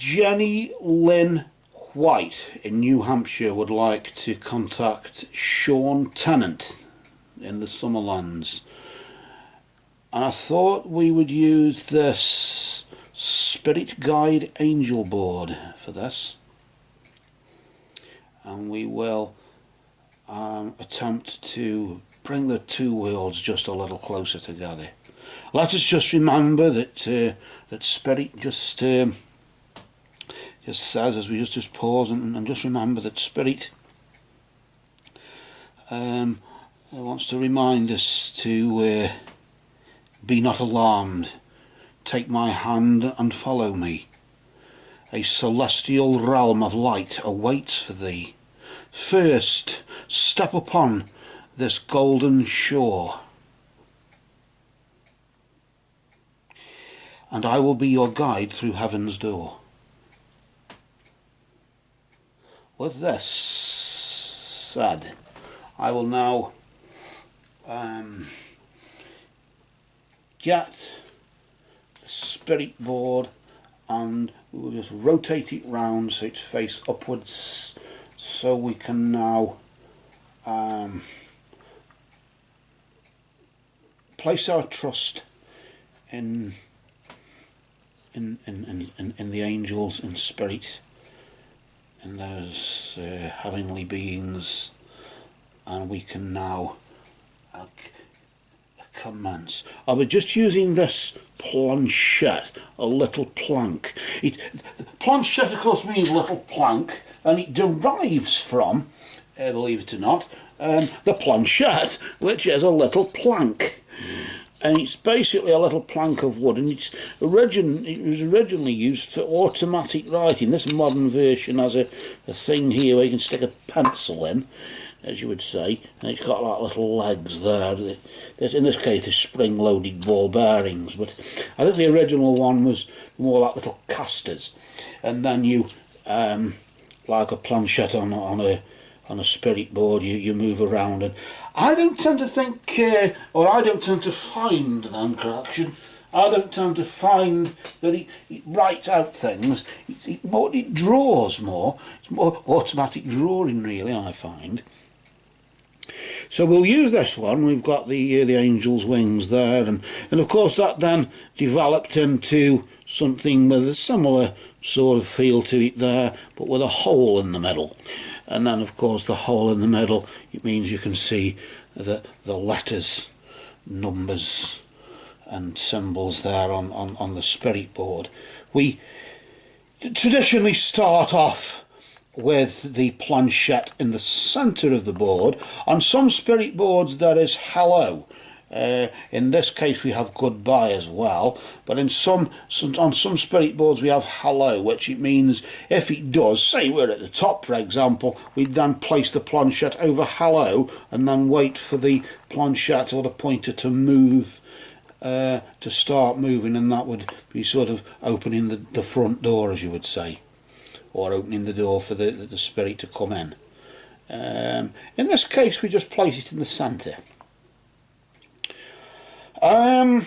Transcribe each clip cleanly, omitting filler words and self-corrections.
Jenny Lynn White in New Hampshire would like to contact Sean Tennant in the Summerlands, and I thought we would use this Spirit Guide Angel board for this, and we will attempt to bring the two worlds just a little closer together. Let us just remember that that Spirit just says, as we just pause and just remember that Spirit wants to remind us to be not alarmed. Take my hand and follow me. A celestial realm of light awaits for thee. First, step upon this golden shore, and I will be your guide through heaven's door. With this said, I will now get the Spirit board, and we will just rotate it round so it's face upwards, so we can now place our trust in the angels, in Spirit, in those heavenly beings, and we can now commence. I was just using this planchette, a little plank. Planchette, of course, means little plank, and it derives from, believe it or not, the planchette, which is a little plank. And it's basically a little plank of wood, and it was originally used for automatic writing. This modern version has a thing here where you can stick a pencil in, as you would say, and it's got like little legs there. In this case, they're spring-loaded ball bearings, but I think the original one was more like little casters, and then you, like a planchette on a Spirit board, you move around. And I don't tend to think, or I don't tend to find then, correction, I don't tend to find that it writes out things. It draws more. It's more automatic drawing, really, I find. So we'll use this one. We've got the angel's wings there, and of course that then developed into something with a similar sort of feel to it there, but with a hole in the middle. And then, of course, the hole in the middle, it means you can see the letters, numbers and symbols there on the Spirit board. We traditionally start off with the planchette in the centre of the board. On some Spirit boards there is hello. In this case we have goodbye as well, but on some Spirit boards we have hello, which it means if it does, say we're at the top for example, we'd then place the planchette over hello and then wait for the planchette or the pointer to move, to start moving, and that would be sort of opening the front door, as you would say, or opening the door for the Spirit to come in. In this case we just place it in the centre. There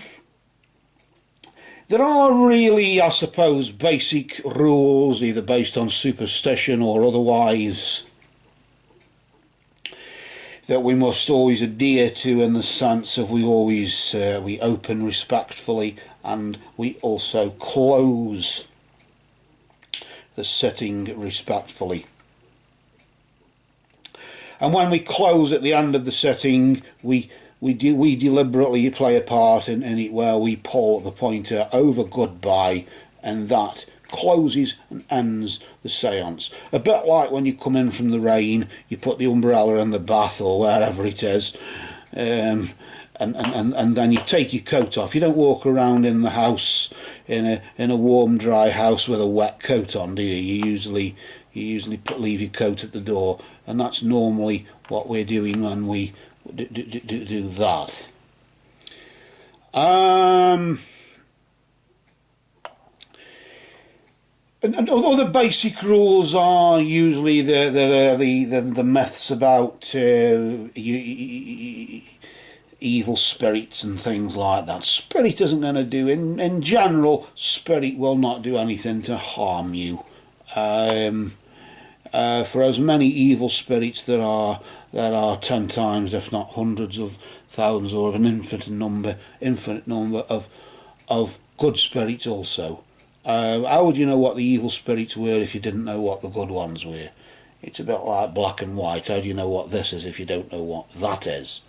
are really, I suppose, basic rules, either based on superstition or otherwise, that we must always adhere to, in the sense of we open respectfully, and we also close the sitting respectfully. And when we close at the end of the sitting, we deliberately play a part in it where we pull the pointer over goodbye, and that closes and ends the séance. A bit like when you come in from the rain, you put the umbrella in the bath or wherever it is, and then you take your coat off. You don't walk around in the house in a warm, dry house with a wet coat on, do you? You usually leave your coat at the door, and that's normally what we're doing when we do that. And other basic rules are usually the myths about evil spirits and things like that. Spirit isn't going to do, in general, spirit will not do anything to harm you. For as many evil spirits there are 10 times, if not hundreds of thousands, or of an infinite number of good spirits also. How would you know what the evil spirits were if you didn't know what the good ones were? It's a bit like black and white. How do you know what this is if you don't know what that is?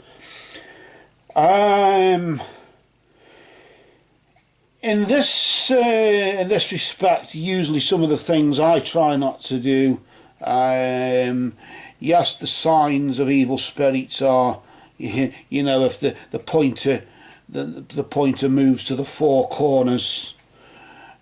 In this respect, usually some of the things I try not to do. Yes, the signs of evil spirits are, you know, if the pointer moves to the four corners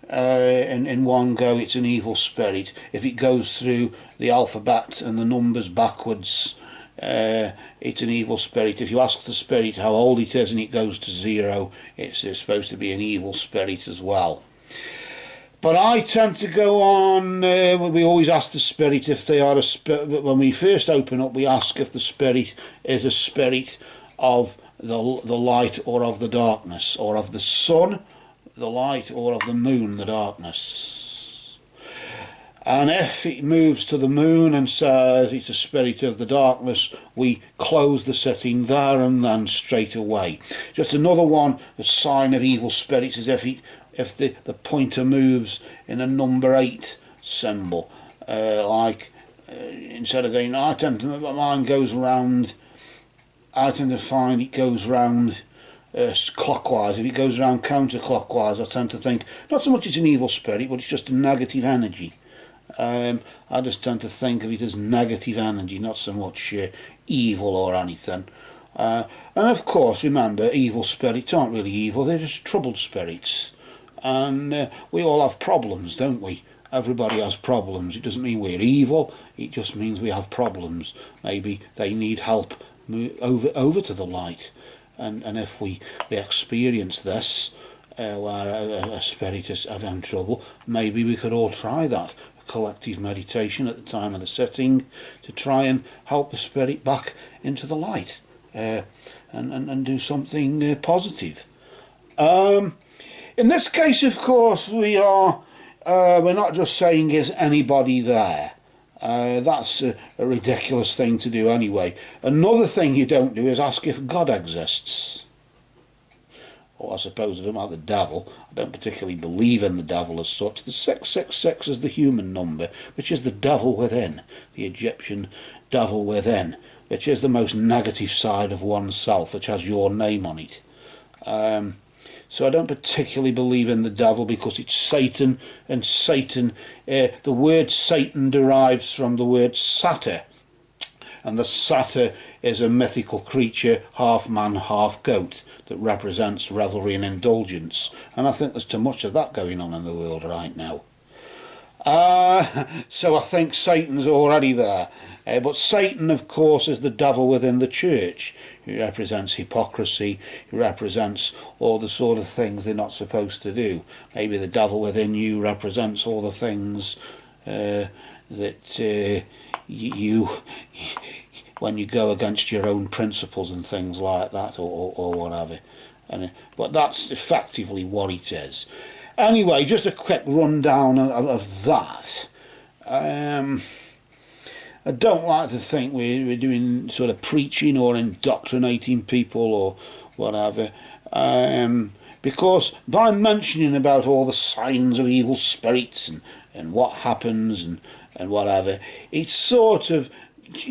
in one go, it's an evil spirit. If it goes through the alphabet and the numbers backwards, it's an evil spirit. If you ask the spirit how old it is and it goes to 0, it's supposed to be an evil spirit as well. But I tend to go on, we always ask the spirit if they are a spirit. When we first open up, we ask if the spirit is a spirit of the light or of the darkness, or of the sun, the light, or of the moon, the darkness. And if it moves to the moon and says it's a spirit of the darkness, we close the sitting there and then straight away. Just another one, a sign of evil spirits, is if the pointer moves in a number 8 symbol, instead of going, mine goes round, I tend to find it goes round clockwise. If it goes round counterclockwise, I tend to think not so much it's an evil spirit, but it's just a negative energy. I just tend to think of it as negative energy, not so much evil or anything. And of course, remember, evil spirits aren't really evil, they're just troubled spirits. And we all have problems, don't we? Everybody has problems. It doesn't mean we're evil, it just means we have problems. Maybe they need help over to the light. And if we experience this, where a spirit is having trouble, maybe we could all try that. A collective meditation at the time of the sitting to try and help the spirit back into the light, and do something positive. In this case, of course, we're not just saying is anybody there. That's a ridiculous thing to do anyway. Another thing you don't do is ask if God exists. Well, I suppose I don't like the devil. I don't particularly believe in the devil as such. The 666 is the human number, which is the devil within, the Egyptian devil within, which is the most negative side of oneself, which has your name on it. So I don't particularly believe in the devil because it's Satan, and Satan, the word Satan derives from the word satyr, and the satyr is a mythical creature, half man, half goat, that represents revelry and indulgence, and I think there's too much of that going on in the world right now. So I think Satan's already there. But Satan, of course, is the devil within the church. He represents hypocrisy, he represents all the sort of things they're not supposed to do. Maybe the devil within you represents all the things that you when you go against your own principles and things like that, or whatever. But that's effectively what it is. Anyway, just a quick rundown of that. I don't like to think we're doing sort of preaching or indoctrinating people or whatever, because by mentioning about all the signs of evil spirits and what happens and whatever, it's sort of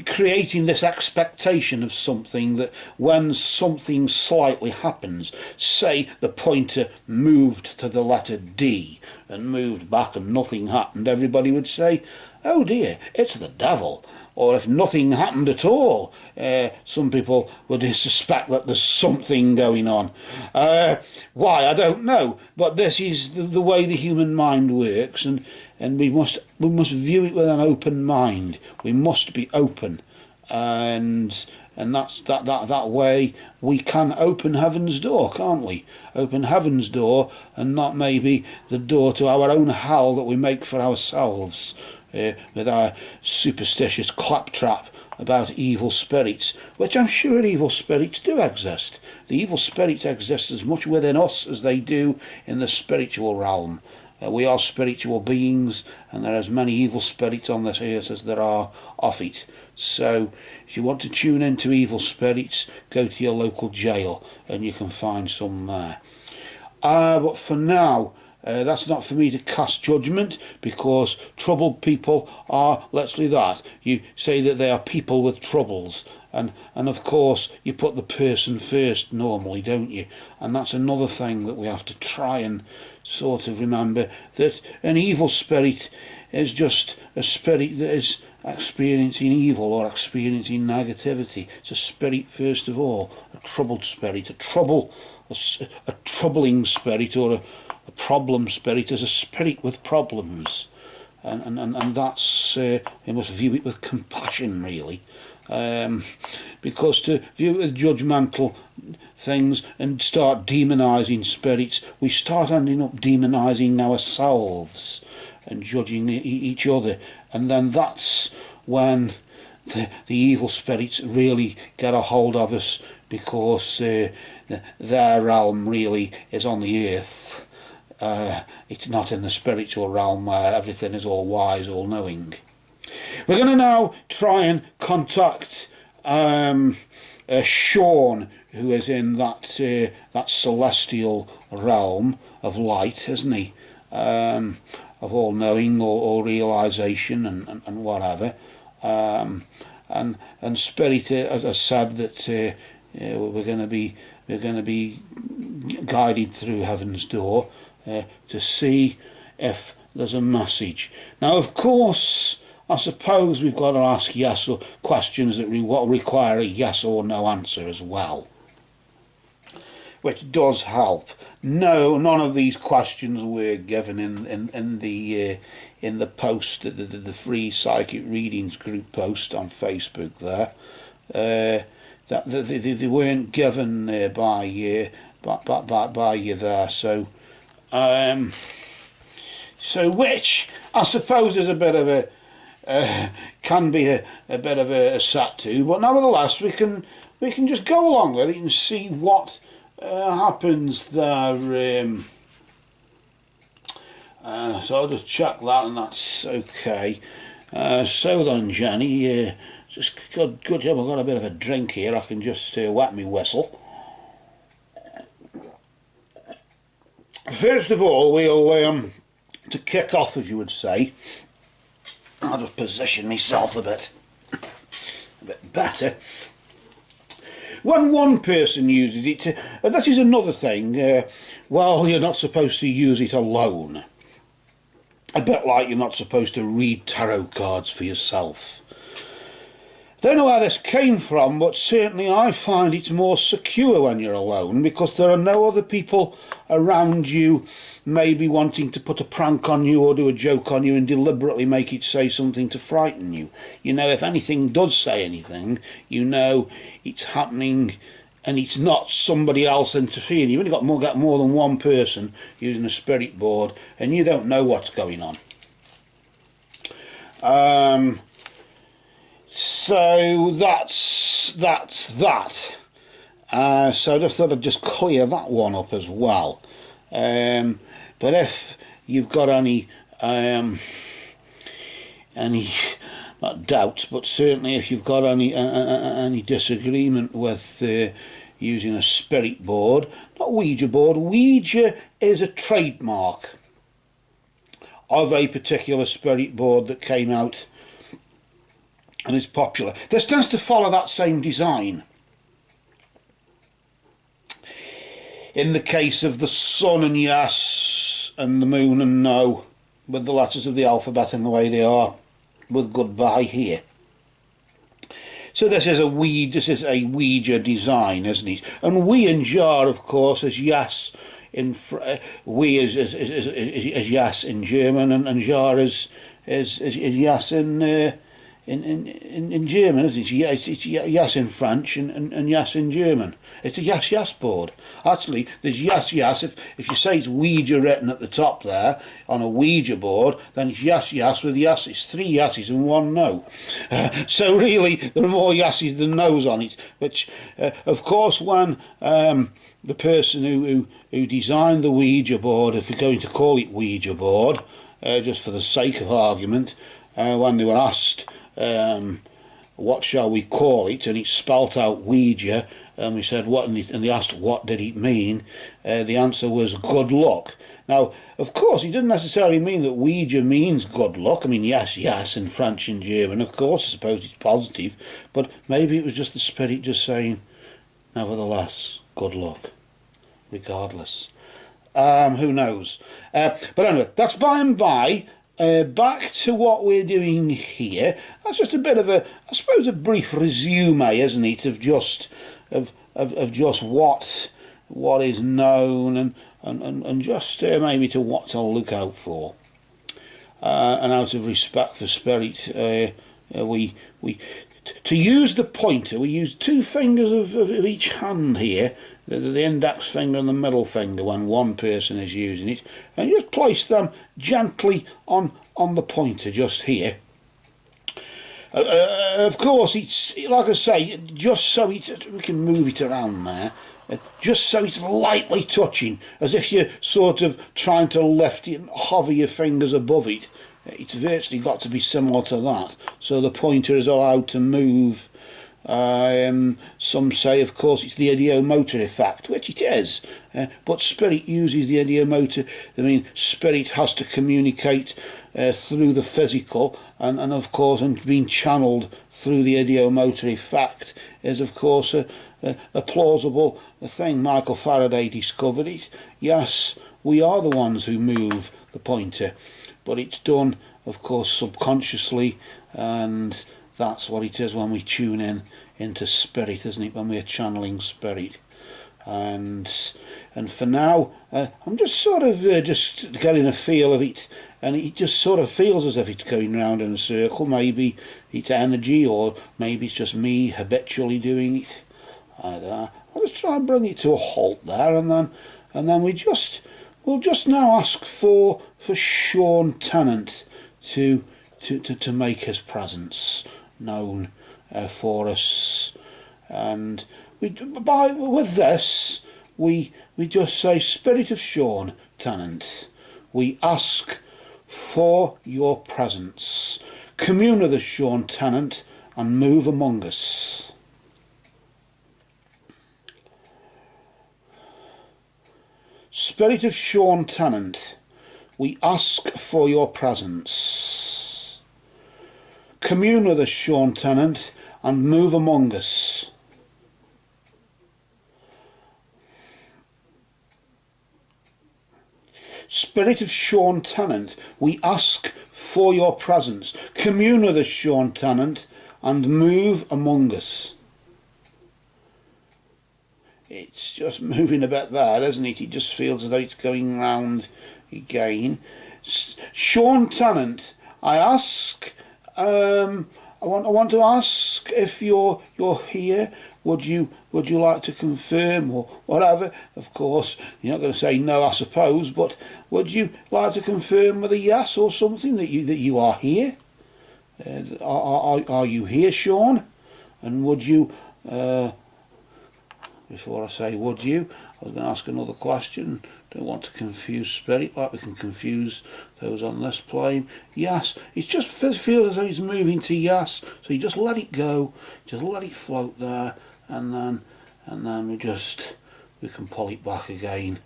creating this expectation of something, that when something slightly happens, say the pointer moved to the letter D and moved back and nothing happened, everybody would say, oh dear, it's the devil. Or if nothing happened at all, some people would suspect that there's something going on. Why, I don't know, but this is the way the human mind works, and we must view it with an open mind. We must be open, and that's that way we can open heaven's door, can't we? Open heaven's door, and not maybe the door to our own hell that we make for ourselves. With our superstitious claptrap about evil spirits, which I'm sure evil spirits do exist. The evil spirits exist as much within us as they do in the spiritual realm. We are spiritual beings, and there are as many evil spirits on this earth as there are off it. So if you want to tune into evil spirits, go to your local jail and you can find some there. But for now, that's not for me to cast judgment, because troubled people are literally that. You say that they are people with troubles, and of course you put the person first normally, don't you? And that's another thing that we have to try and sort of remember, that an evil spirit is just a spirit that is experiencing evil or experiencing negativity. It's a spirit first of all, a troubled spirit, a troubling spirit, or a problem spirit is a spirit with problems, and that's you must view it with compassion, really, because to view it with judgmental things and start demonising spirits, we start ending up demonising ourselves and judging each other, and then that's when the evil spirits really get a hold of us, because their realm really is on the earth. It's not in the spiritual realm where everything is all wise, all knowing. We're going to now try and contact Sean, who is in that celestial realm of light, isn't he? Of all knowing, all realization, and whatever. And spirit has said that we're going to be guided through heaven's door to see if there's a message. Now, of course, I suppose we've got to ask yes or questions that require a yes or no answer as well, which does help. No, none of these questions were given in the post, the free psychic readings group post on Facebook there. That they weren't given by you there, so which I suppose is a bit of a can be a bit of a sat to, but nevertheless we can just go along with it and see what happens there. So I'll just check that, and that's okay. So then, Jenny, just good job I've got a bit of a drink here. I can just wet me whistle. First of all, we'll to kick off, as you would say, I'll just position myself a bit better. When one person uses it, and this is another thing, well, you're not supposed to use it alone. A bit like you're not supposed to read tarot cards for yourself. Don't know where this came from, but certainly I find it's more secure when you're alone, because there are no other people around you maybe wanting to put a prank on you or do a joke on you and deliberately make it say something to frighten you. You know, if anything does say anything, you know it's happening and it's not somebody else interfering. You've only got more than one person using a spirit board, and you don't know what's going on. So that's that. So I just thought I'd just clear that one up as well. But if you've got any not doubts, but certainly if you've got any disagreement with using a spirit board, not Ouija board. Ouija is a trademark of a particular spirit board that came out and is popular. This tends to follow that same design. In the case of the sun and yes, and the moon and no, with the letters of the alphabet in the way they are, with goodbye here. So this is a Ouija design, isn't it? And we in jar, of course, is yes in we is yes in German, and jar is yes in in German, isn't it? It's yes in French and yes in German. It's a yes board. Actually, there's yes. If you say it's Ouija written at the top there on a Ouija board, then it's yes with yes. It's 3 yeses and 1 no. So really, there are more yeses than no's on it. Which, of course, when the person who designed the Ouija board, if we're going to call it Ouija board, just for the sake of argument, when they were asked what shall we call it, and it spelt out Ouija, and we said what, and they asked what did it mean, the answer was good luck. Now, of course, he didn't necessarily mean that Ouija means good luck. I mean, yes in French and German, of course, I suppose it's positive, but maybe it was just the spirit just saying, nevertheless, good luck, regardless. Who knows? But anyway, that's by and by. Back to what we're doing here. That's just a bit of a, I suppose, a brief resume, isn't it, of just just what is known and just maybe to what to look out for. And out of respect for spirit, to use the pointer, we use 2 fingers of each hand here, the index finger and the middle finger when one person is using it, and just place them gently on the pointer just here. Of course, it's like I say, just so we can move it around there, just so it's lightly touching, as if you're sort of trying to lift it and hover your fingers above it. It's virtually got to be similar to that, so the pointer is allowed to move. Some say, of course, it's the ideomotor effect, which it is, but spirit uses the ideomotor. I mean, spirit has to communicate through the physical, and of course, and being channeled through the ideomotor effect is, of course, a plausible thing. Michael Faraday discovered it. Yes, we are the ones who move the pointer, but it's done, of course, subconsciously, and that's what it is when we tune in into spirit, isn't it, when we're channeling spirit. And for now, I'm just sort of just getting a feel of it, and it just sort of feels as if it's going round in a circle. Maybe it's energy, or maybe it's just me habitually doing it. I'll just try and bring it to a halt there, and then we'll just now ask for Sean Tennant to make his presence known for us, and with this we just say, Spirit of Sean Tennant, we ask for your presence. Commune with us, Sean Tennant, and move among us. Spirit of Sean Tennant, we ask for your presence. Commune with us, Sean Tennant, and move among us. Spirit of Sean Tennant, we ask for your presence. Commune with us, Sean Tennant, and move among us. It's just moving a bit there, isn't it? It just feels as though it's going round again. Sean Tennant, I ask, I want to ask if you're here. Would you like to confirm or whatever? Of course, you're not going to say no, I suppose, but would you like to confirm with a yes or something that you are here? Are you here, Sean? And would you? Before I say would you, I was going to ask another question. Don't want to confuse spirit like we can confuse those on this plane. Yes, it just feels as though it's moving to yes, so you just let it go, just let it float there, and then we can pull it back again.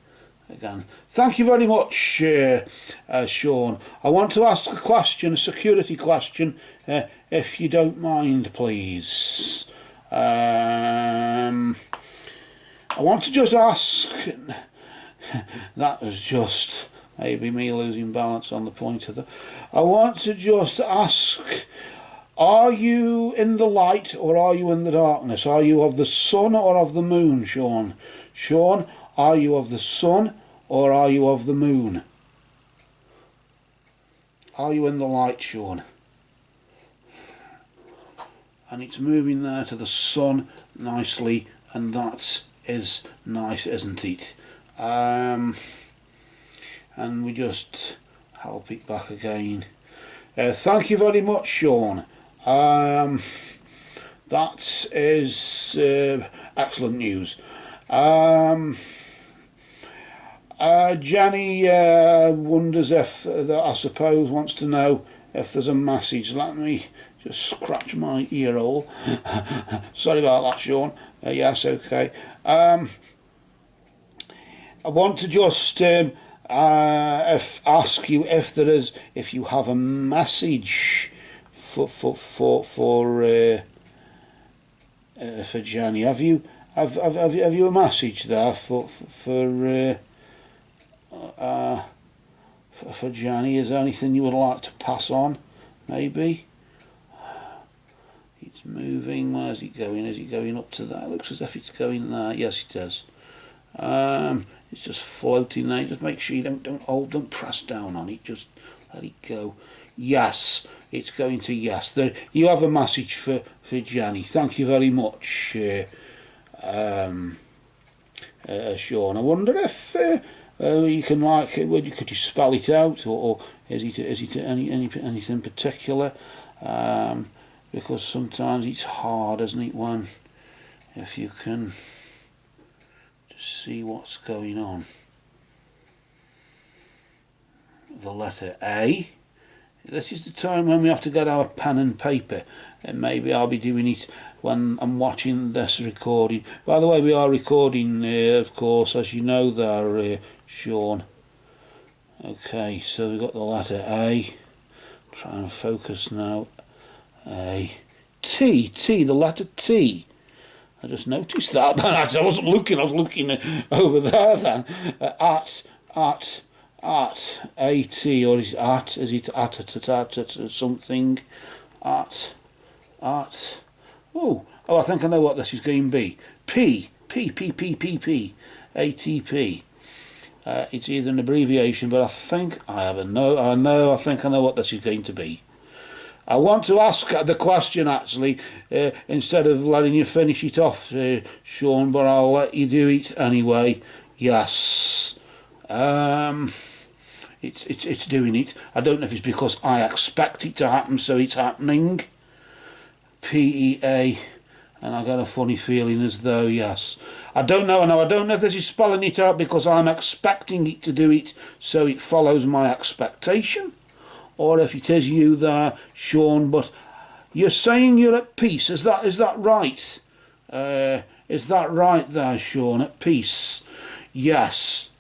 Thank you very much, Sean. I want to ask a question, a security question, if you don't mind, please. I want to just ask, that was just maybe me losing balance on the pointer. I want to just ask, are you in the light or are you in the darkness? Are you of the sun or of the moon, Sean? Sean, are you of the sun or are you of the moon? Are you in the light, Sean? and it's moving there to the sun nicely, and that is nice, isn't it? And we just help it back again. Thank you very much, Sean. That is excellent news. Jenny wonders if, I suppose, wants to know if there's a message. Let me just scratch my ear hole. Sorry about that, Sean. Yes, okay. I want to just ask you if you have a message for Jenny. Have you a message there for Jenny? Is there anything you would like to pass on? Maybe. It's moving. Where's it going? Is it going up to there? It looks as if it's going there. Yes, it is. It's just floating there. Just make sure you don't press down on it. Just let it go. Yes, it's going to yes. There, you have a message for Jenny. Thank you very much, Sean. I wonder if you can could you spell it out, or is it anything particular? Because sometimes it's hard, isn't it, when if you can just see what's going on. The letter A. This is the time when we have to get our pen and paper, and maybe I'll be doing it when I'm watching this recording. By the way, we are recording, of course, as you know there, Sean. Okay, so we've got the letter A. Try and focus now. A. T, the letter T. I just noticed that then. I wasn't looking, I was looking over there then. At, A-T, or is it at something? At, oh, I think I know what this is going to be. P, ATP. It's either an abbreviation, but I think I think I know what this is going to be. I want to ask the question actually, instead of letting you finish it off, Sean, but I'll let you do it anyway. Yes. It's doing it. I don't know if it's because I expect it to happen, so it's happening. PEA, and I got a funny feeling as though, yes. I don't know. I don't know if this is spelling it out because I'm expecting it to do it, so it follows my expectation, or if it is you there, Sean. But you're saying you're at peace. Is that right? Is that right there, Sean? At peace? Yes.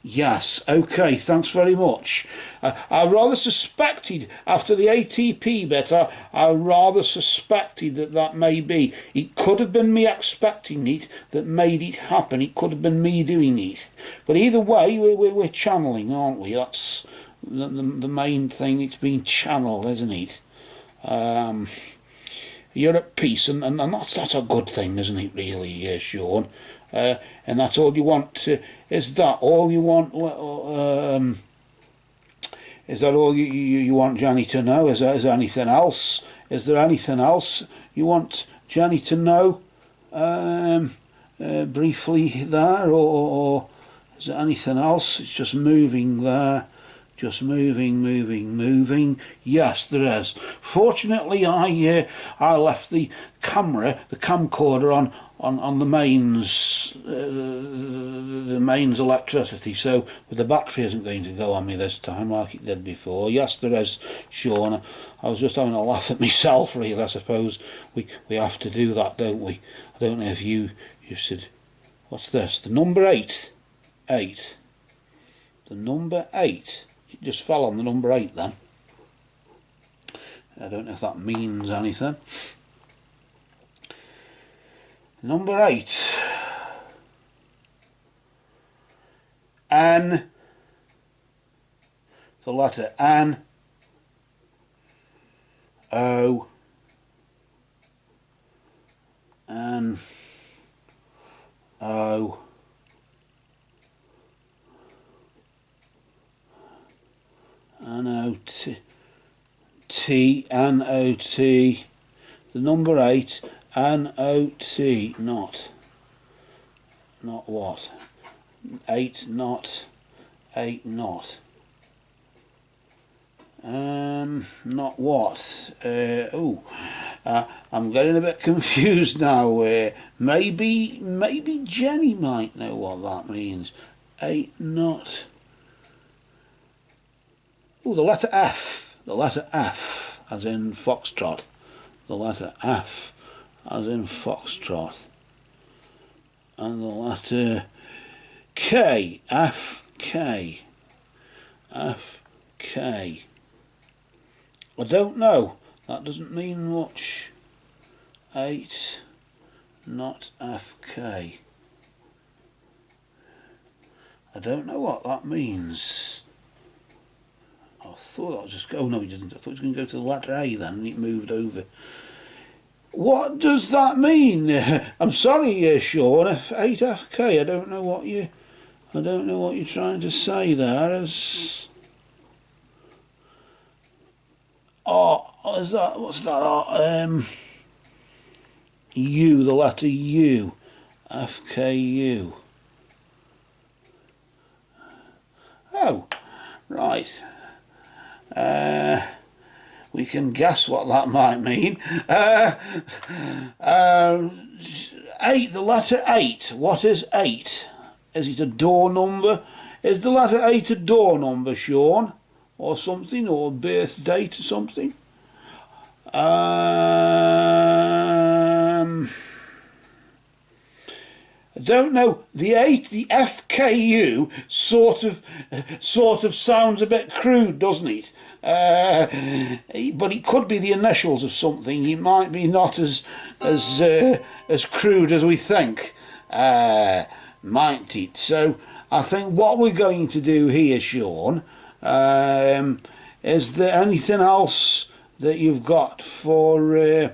Okay. Thanks very much. I rather suspected after the ATP bit. I rather suspected that maybe it could have been me expecting it that made it happen. It could have been me doing it. But either way, we're channeling, aren't we? That's the main thing. It's being channeled, isn't it? You're at peace, and that's a good thing, isn't it, really, Sean? And that's all you want. Is that all you want? Is that all you want Jenny to know? Is there anything else? Is there anything else you want Jenny to know? Briefly there, or is there anything else? It's just moving there. Just moving. Yes, there is. Fortunately, I left the camcorder on the mains electricity, so the battery isn't going to go on me this time like it did before. Yes, there is, Sean. I was just having a laugh at myself, really. I suppose we have to do that, don't we? I don't know if you said, what's this? The number 8. The number 8. It just fell on the number 8 then. I don't know if that means anything. Number 8. N. The letter N. O. N. O. N-O-T, T-N-O-T, the number 8, N-O-T, not. Not what? 8 not. 8 not. Not what? I'm getting a bit confused now. Maybe Jenny might know what that means. 8 not. Oh, the letter F. The letter F, as in foxtrot. The letter F, as in foxtrot. And the letter K. F, K. F, K. I don't know. That doesn't mean much. 8, not FK. I don't know what that means. I thought that was just... Oh no, he didn't. I thought he was going to go to the letter A then, and it moved over. What does that mean? I'm sorry, Sean. 8FK. I don't know what you're trying to say there. Is that, what's that? U, the letter U. FKU. Oh, right. We can guess what that might mean. 8, the letter 8. What is 8? Is it a door number? Is the letter 8 a door number, Sean? Or something, or birth date or something? I don't know. The 8, the FKU, sort of sounds a bit crude, doesn't it? But it could be the initials of something. It might be not as crude as we think, might it? So I think what we're going to do here, Sean, is there anything else that you've got for is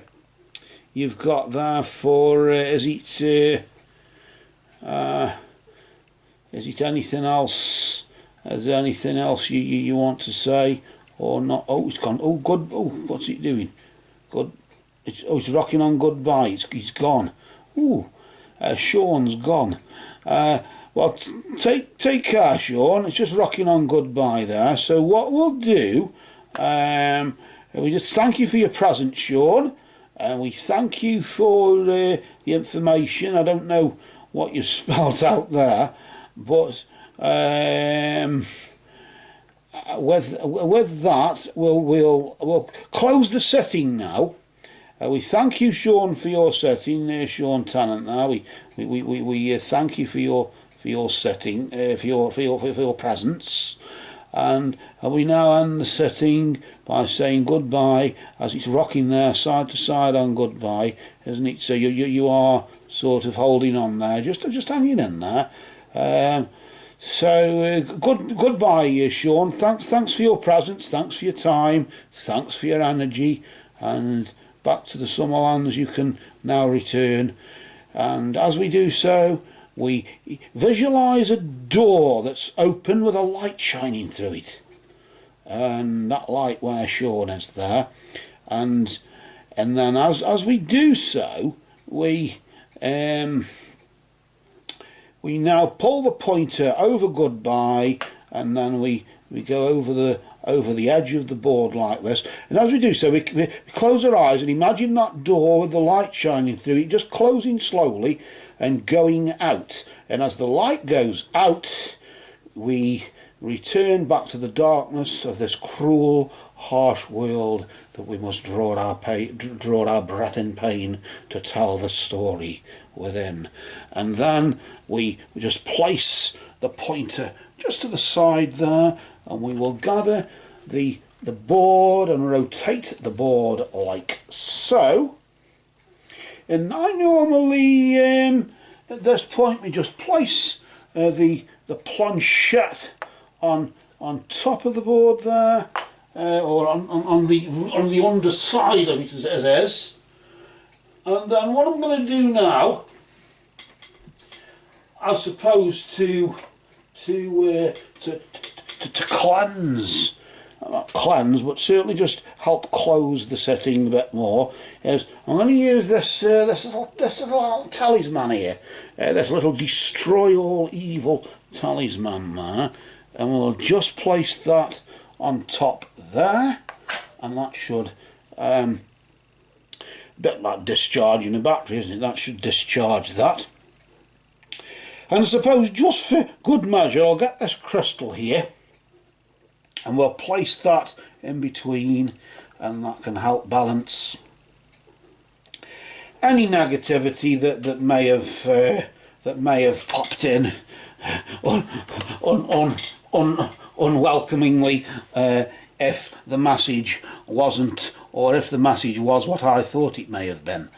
it anything else? Is there anything else you want to say or not? Oh, it's gone. Oh, good. Oh, what's it doing? Good. It's rocking on goodbye. It's gone. Ooh, Sean's gone. Well, take care, Sean. It's just rocking on goodbye there. So what we'll do, we just thank you for your presence, Sean, and we thank you for the information. I don't know what you spelled out there, but with that, we'll close the setting now. We thank you, Sean, for your setting, Sean Tennant. Now we thank you for your setting, for your presence, and we now end the setting by saying goodbye as it's rocking there side to side on goodbye, isn't it? So you are sort of holding on there, just hanging in there. Goodbye, Sean. Thanks for your presence. Thanks for your time. Thanks for your energy. And back to the Summerlands you can now return. And as we do so, we visualise a door that's open with a light shining through it. And that light where Sean is there. And then as we do so, we now pull the pointer over goodbye, and then we go over the edge of the board like this. And as we do so, we close our eyes and imagine that door with the light shining through it, just closing slowly and going out. And as the light goes out, we return back to the darkness of this cruel, harsh world that we must draw our breath in pain to tell the story within. And then we just place the pointer just to the side there, and we will gather the board and rotate the board like so. And I normally at this point we just place the planchette on top of the board there, or on the underside of it as it is. And then what I'm going to do now, I suppose to cleanse. cleanse, but certainly just help close the setting a bit more, is I'm going to use this little talisman here, this little destroy all evil talisman there, and we'll just place that on top there, and that should a bit like discharging a battery, isn't it? That should discharge that. And I suppose just for good measure I'll get this crystal here and we'll place that in between, and that can help balance any negativity that may have popped in unwelcomingly, if the message wasn't, or if the message was what I thought it may have been.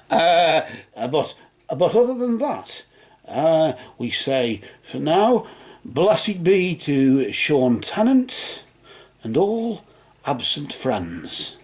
But other than that, we say for now, blessed be to Sean Tennant and all absent friends.